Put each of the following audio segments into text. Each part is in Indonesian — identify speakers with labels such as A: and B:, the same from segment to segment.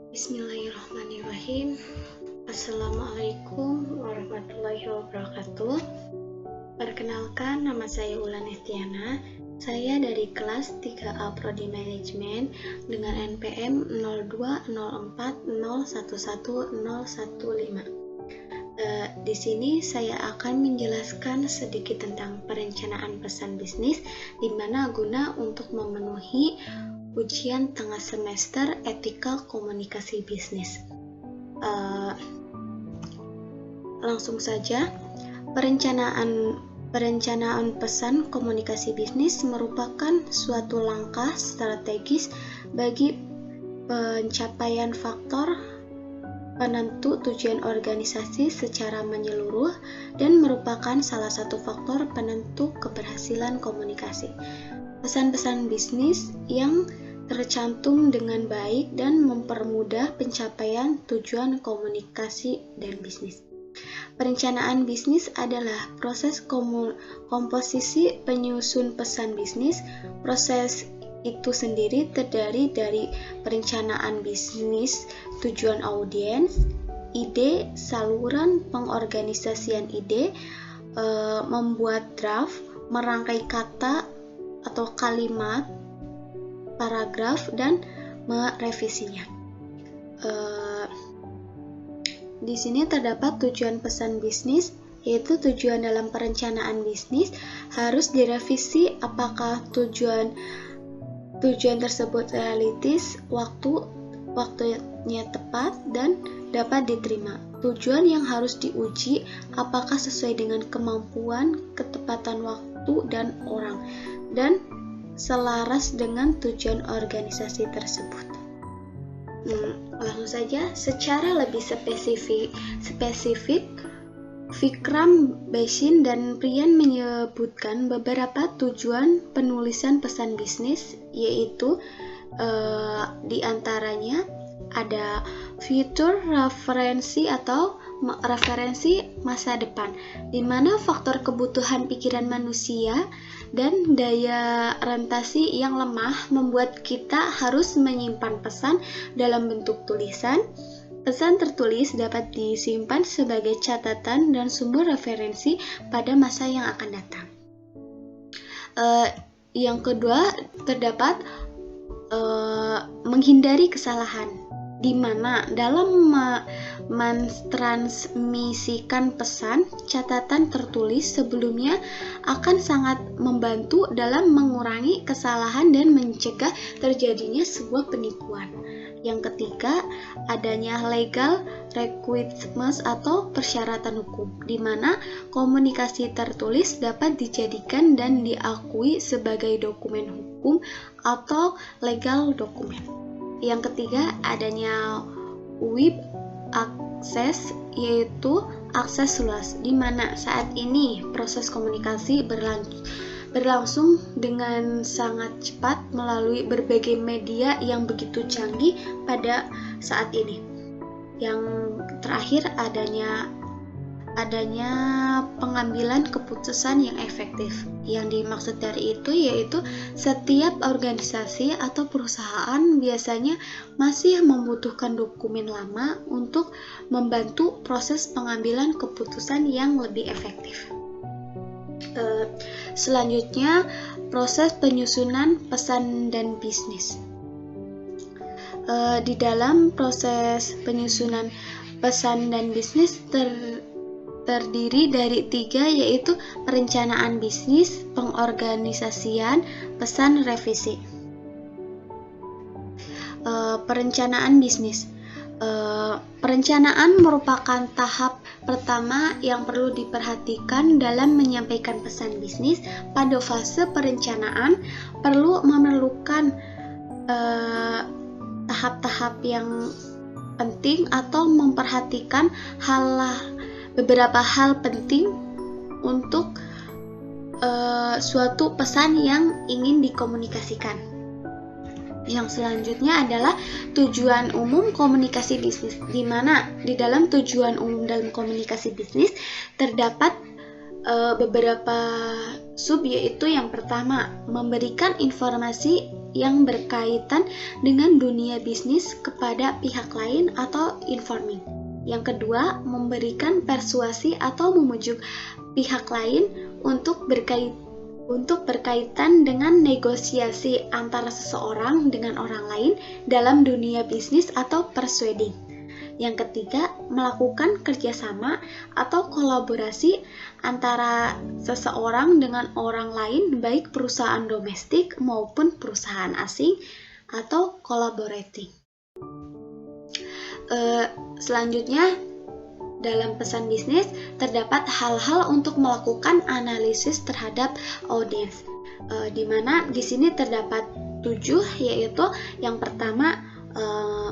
A: Bismillahirrahmanirrahim. Assalamualaikum warahmatullahi wabarakatuh. Perkenalkan, nama saya Ulan Estiana. Saya dari kelas 3A Prodi Manajemen dengan NPM 0204011015. Di sini saya akan menjelaskan sedikit tentang perencanaan pesan bisnis, di mana guna untuk memenuhi ujian tengah semester etika komunikasi bisnis. Langsung saja, perencanaan pesan komunikasi bisnis merupakan suatu langkah strategis bagi pencapaian faktor penentu tujuan organisasi secara menyeluruh dan merupakan salah satu faktor penentu keberhasilan komunikasi. Pesan-pesan bisnis yang tercantum dengan baik dan mempermudah pencapaian tujuan komunikasi dan bisnis. Perencanaan bisnis adalah proses komposisi penyusun pesan bisnis. Proses itu sendiri terdiri dari perencanaan bisnis, tujuan audiens, ide, saluran pengorganisasian ide, membuat draft, merangkai kata atau kalimat, paragraf, dan merevisinya. Di sini terdapat tujuan pesan bisnis, yaitu tujuan dalam perencanaan bisnis harus direvisi apakah tujuan tersebut realistis, waktunya tepat, dan dapat diterima. Tujuan yang harus diuji apakah sesuai dengan kemampuan, ketepatan waktu, dan orang, dan selaras dengan tujuan organisasi tersebut. Langsung saja, secara lebih spesifik Vikram Bashin dan Priyan menyebutkan beberapa tujuan penulisan pesan bisnis, yaitu di antaranya ada future referensi atau referensi masa depan, di mana faktor kebutuhan pikiran manusia dan daya rentasi yang lemah membuat kita harus menyimpan pesan dalam bentuk tulisan. Pesan tertulis dapat disimpan sebagai catatan dan sumber referensi pada masa yang akan datang. Yang kedua, terdapat menghindari kesalahan, di mana dalam mentransmisikan pesan, catatan tertulis sebelumnya akan sangat membantu dalam mengurangi kesalahan dan mencegah terjadinya sebuah penipuan. Yang ketiga, adanya legal requirements atau persyaratan hukum, di mana komunikasi tertulis dapat dijadikan dan diakui sebagai dokumen hukum atau legal dokumen. Yang ketiga, adanya web akses, yaitu akses luas, di mana saat ini proses komunikasi berlangsung dengan sangat cepat melalui berbagai media yang begitu canggih pada saat ini. Yang terakhir, adanya pengambilan keputusan yang efektif. Yang dimaksud dari itu yaitu setiap organisasi atau perusahaan biasanya masih membutuhkan dokumen lama untuk membantu proses pengambilan keputusan yang lebih efektif. Selanjutnya, proses penyusunan pesan dan bisnis. Di dalam proses penyusunan pesan dan bisnis terdiri dari 3, yaitu perencanaan bisnis, pengorganisasian, pesan, revisi. Perencanaan bisnis. Perencanaan merupakan tahap pertama yang perlu diperhatikan dalam menyampaikan pesan bisnis. Pada fase perencanaan memerlukan tahap-tahap yang penting atau memperhatikan beberapa hal penting untuk suatu pesan yang ingin dikomunikasikan. Yang selanjutnya adalah tujuan umum komunikasi bisnis, di mana di dalam tujuan umum dalam komunikasi bisnis terdapat beberapa sub yaitu yang pertama, memberikan informasi yang berkaitan dengan dunia bisnis kepada pihak lain atau informing. Yang kedua, memberikan persuasi atau memujuk pihak lain untuk berkaitan dengan negosiasi antara seseorang dengan orang lain dalam dunia bisnis atau persuading. Yang ketiga, melakukan kerjasama atau kolaborasi antara seseorang dengan orang lain, baik perusahaan domestik maupun perusahaan asing, atau collaborating. Selanjutnya, dalam pesan bisnis terdapat hal-hal untuk melakukan analisis terhadap audiens, di mana di sini terdapat 7, yaitu yang pertama,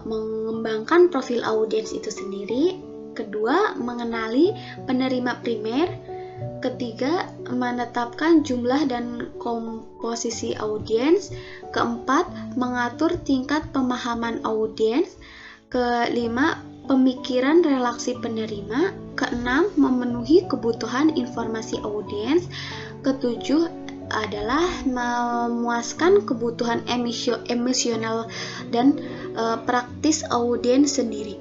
A: mengembangkan profil audiens itu sendiri. Kedua, mengenali penerima primer. Ketiga, menetapkan jumlah dan komposisi audiens. Keempat, mengatur tingkat pemahaman audiens. Kelima, pemikiran relasi penerima. Keenam, memenuhi kebutuhan informasi audiens. Ketujuh adalah memuaskan kebutuhan emosional dan praktis audiens sendiri.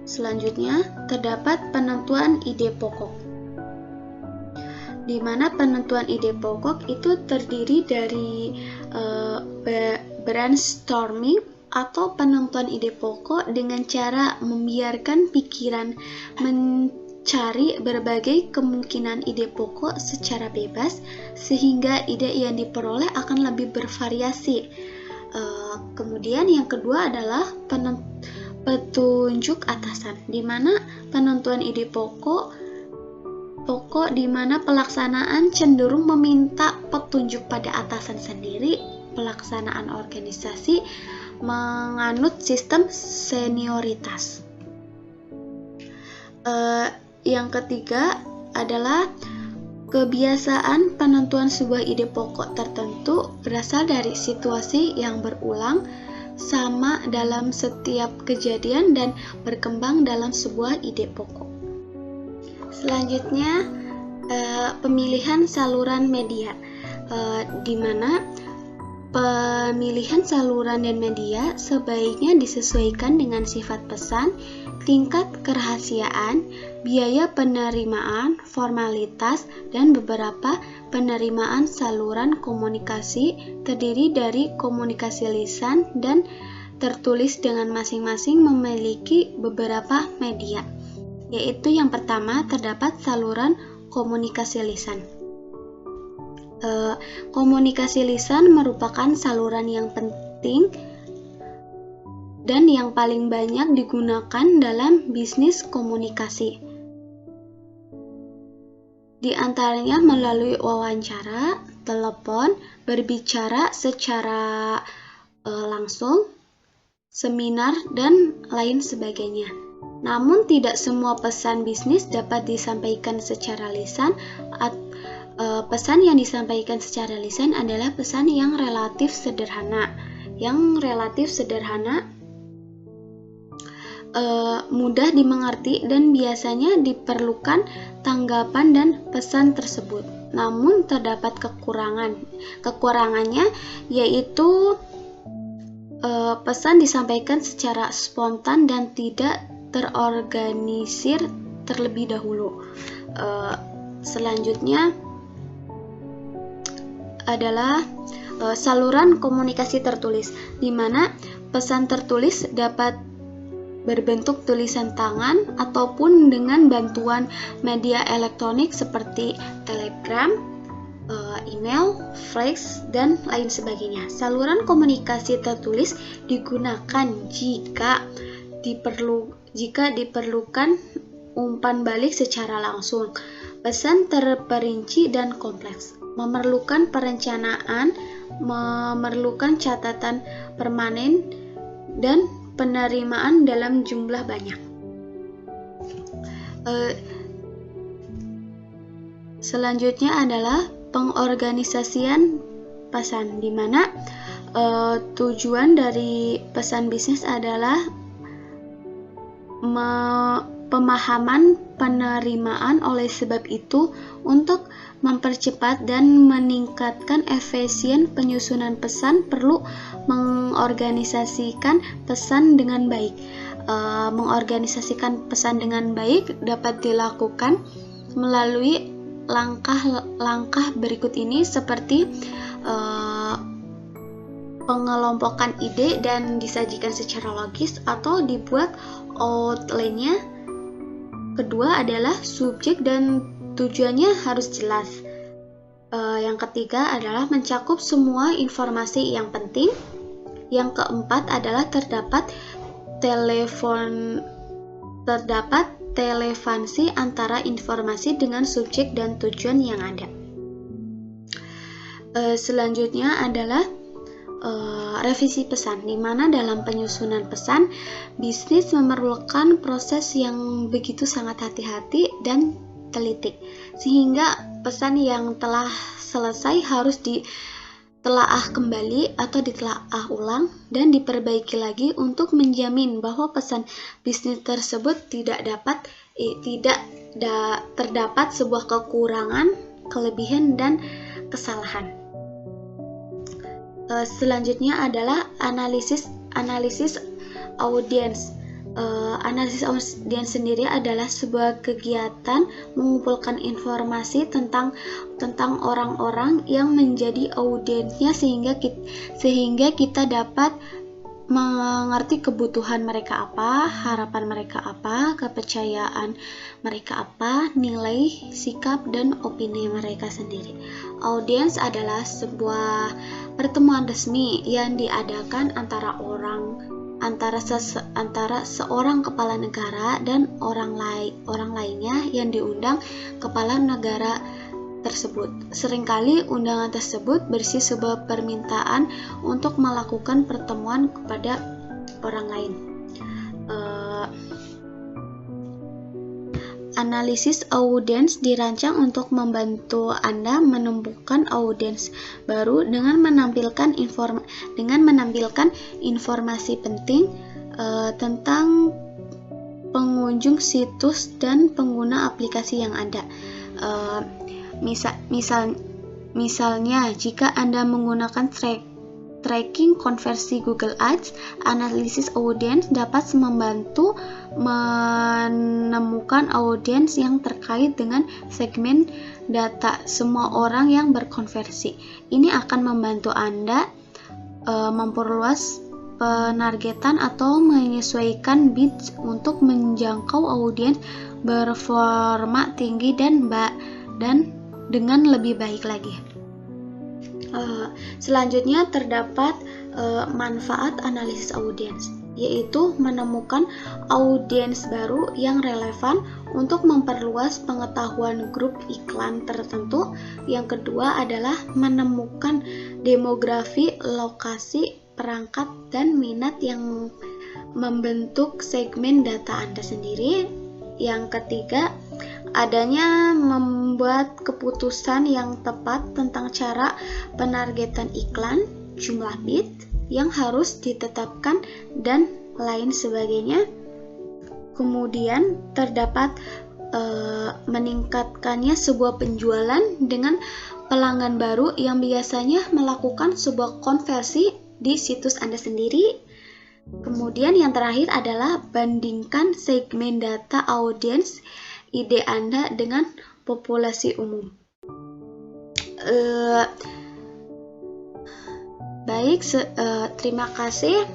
A: Selanjutnya, terdapat penentuan ide pokok, di mana penentuan ide pokok itu terdiri dari brainstorming atau penentuan ide pokok dengan cara membiarkan pikiran mencari berbagai kemungkinan ide pokok secara bebas, sehingga ide yang diperoleh akan lebih bervariasi. Kemudian yang kedua adalah petunjuk atasan, di mana penentuan ide pokok di mana pelaksanaan cenderung meminta petunjuk pada atasan sendiri. Pelaksanaan organisasi menganut sistem senioritas. Yang ketiga adalah kebiasaan penentuan sebuah ide pokok tertentu berasal dari situasi yang berulang sama dalam setiap kejadian dan berkembang dalam sebuah ide pokok. Selanjutnya, pemilihan saluran media, di mana pemilihan saluran dan media sebaiknya disesuaikan dengan sifat pesan, tingkat kerahasiaan, biaya penerimaan, formalitas, dan beberapa penerimaan saluran komunikasi terdiri dari komunikasi lisan dan tertulis dengan masing-masing memiliki beberapa media, yaitu yang pertama terdapat saluran komunikasi lisan. Komunikasi lisan merupakan saluran yang penting dan yang paling banyak digunakan dalam bisnis komunikasi. Di antaranya melalui wawancara, telepon, berbicara secara langsung, seminar, dan lain sebagainya. Namun tidak semua pesan bisnis dapat disampaikan secara lisan. Pesan yang disampaikan secara lisan adalah pesan yang relatif sederhana. Mudah dimengerti dan biasanya diperlukan tanggapan dan pesan tersebut. Namun terdapat kekurangannya, yaitu pesan disampaikan secara spontan dan tidak terorganisir terlebih dahulu. Selanjutnya adalah saluran komunikasi tertulis, di mana pesan tertulis dapat berbentuk tulisan tangan ataupun dengan bantuan media elektronik seperti telegram, email, fax, dan lain sebagainya. Saluran komunikasi tertulis digunakan jika diperlukan umpan balik secara langsung, pesan terperinci dan kompleks, memerlukan perencanaan, memerlukan catatan permanen, dan penerimaan dalam jumlah banyak. Selanjutnya adalah pengorganisasian pesan, di mana tujuan dari pesan bisnis adalah pemahaman penerimaan. Oleh sebab itu, untuk mempercepat dan meningkatkan efisien penyusunan pesan, perlu mengorganisasikan pesan dengan baik. Mengorganisasikan pesan dengan baik dapat dilakukan melalui langkah-langkah berikut ini, seperti pengelompokan ide dan disajikan secara logis atau dibuat outline-nya. Kedua adalah subjek dan tujuannya harus jelas. Yang ketiga adalah mencakup semua informasi yang penting. Yang keempat adalah terdapat relevansi antara informasi dengan subjek dan tujuan yang ada. Selanjutnya adalah revisi pesan, di mana dalam penyusunan pesan, bisnis memerlukan proses yang begitu sangat hati-hati dan teliti, sehingga pesan yang telah selesai harus ditelaah kembali atau ditelaah ulang dan diperbaiki lagi untuk menjamin bahwa pesan bisnis tersebut tidak terdapat sebuah kekurangan, kelebihan, dan kesalahan. Selanjutnya adalah analisis audiens. Analisis audiens sendiri adalah sebuah kegiatan mengumpulkan informasi tentang orang-orang yang menjadi audiensnya, sehingga kita dapat mengerti kebutuhan mereka apa, harapan mereka apa, kepercayaan mereka apa, nilai, sikap, dan opini mereka sendiri. Audiens adalah sebuah pertemuan resmi yang diadakan antara seorang kepala negara dan orang lainnya yang diundang kepala negara tersebut. Seringkali undangan tersebut berisi sebuah permintaan untuk melakukan pertemuan kepada orang lain. Analisis audiens dirancang untuk membantu Anda menemukan audiens baru dengan menampilkan informasi penting tentang pengunjung situs dan pengguna aplikasi yang ada. Misalnya, jika Anda menggunakan tracking konversi Google Ads, analisis audiens dapat membantu menemukan audiens yang terkait dengan segmen data semua orang yang berkonversi. Ini akan membantu Anda memperluas penargetan atau menyesuaikan bids untuk menjangkau audiens berperforma tinggi dan dengan lebih baik lagi. Selanjutnya terdapat manfaat analisis audiens, yaitu menemukan audiens baru yang relevan untuk memperluas pengetahuan grup iklan tertentu. Yang kedua adalah menemukan demografi, lokasi, perangkat, dan minat yang membentuk segmen data Anda sendiri. Yang ketiga, adanya membuat keputusan yang tepat tentang cara penargetan iklan, jumlah bid yang harus ditetapkan, dan lain sebagainya. Kemudian terdapat meningkatkannya sebuah penjualan dengan pelanggan baru yang biasanya melakukan sebuah konversi di situs Anda sendiri. Kemudian yang terakhir adalah bandingkan segmen data audiens ide Anda dengan populasi umum. Terima kasih.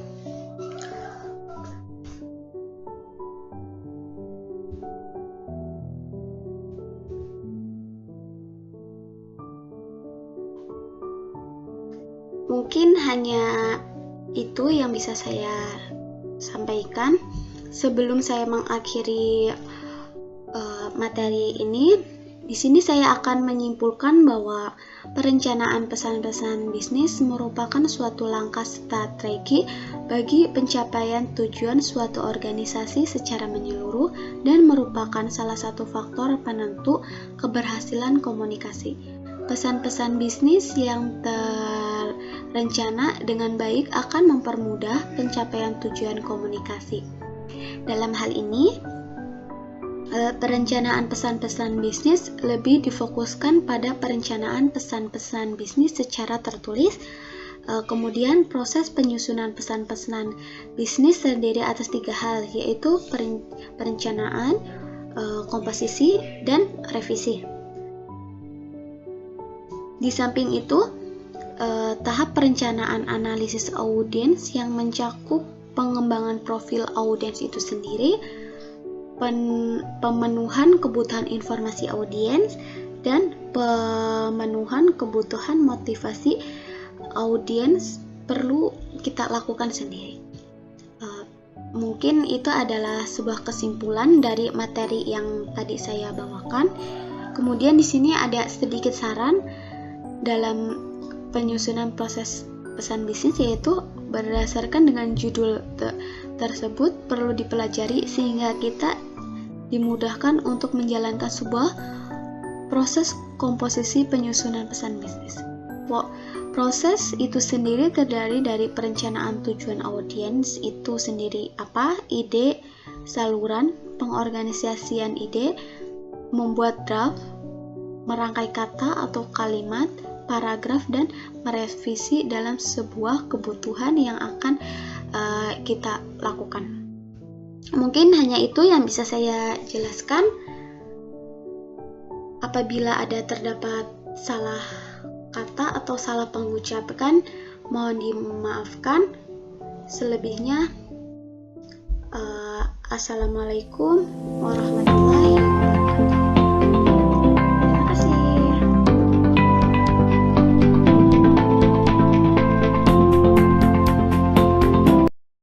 A: Mungkin hanya itu yang bisa saya sampaikan. Sebelum saya mengakhiri materi ini, di sini saya akan menyimpulkan bahwa perencanaan pesan-pesan bisnis merupakan suatu langkah strategi bagi pencapaian tujuan suatu organisasi secara menyeluruh dan merupakan salah satu faktor penentu keberhasilan komunikasi. Pesan-pesan bisnis yang terencana dengan baik akan mempermudah pencapaian tujuan komunikasi. Dalam hal ini, Perencanaan pesan-pesan bisnis lebih difokuskan pada perencanaan pesan-pesan bisnis secara tertulis. Kemudian proses penyusunan pesan-pesan bisnis terdiri atas 3 hal, yaitu perencanaan, komposisi, dan revisi. Di samping itu, tahap perencanaan analisis audiens yang mencakup pengembangan profil audiens itu sendiri, pemenuhan kebutuhan informasi audiens, dan pemenuhan kebutuhan motivasi audiens perlu kita lakukan sendiri. Mungkin itu adalah sebuah kesimpulan dari materi yang tadi saya bawakan. Kemudian di sini ada sedikit saran dalam penyusunan proses pesan bisnis, yaitu berdasarkan dengan judul tersebut perlu dipelajari sehingga kita dimudahkan untuk menjalankan sebuah proses komposisi penyusunan pesan bisnis. Proses itu sendiri terdiri dari perencanaan tujuan audiens itu sendiri apa, ide, saluran, pengorganisasian ide, membuat draft, merangkai kata atau kalimat, paragraf, dan merevisi dalam sebuah kebutuhan yang akan kita lakukan. Mungkin hanya itu yang bisa saya jelaskan. Apabila ada terdapat salah kata atau salah pengucapan, mohon dimaafkan. Selebihnya, Assalamualaikum warahmatullahi wabarakatuh.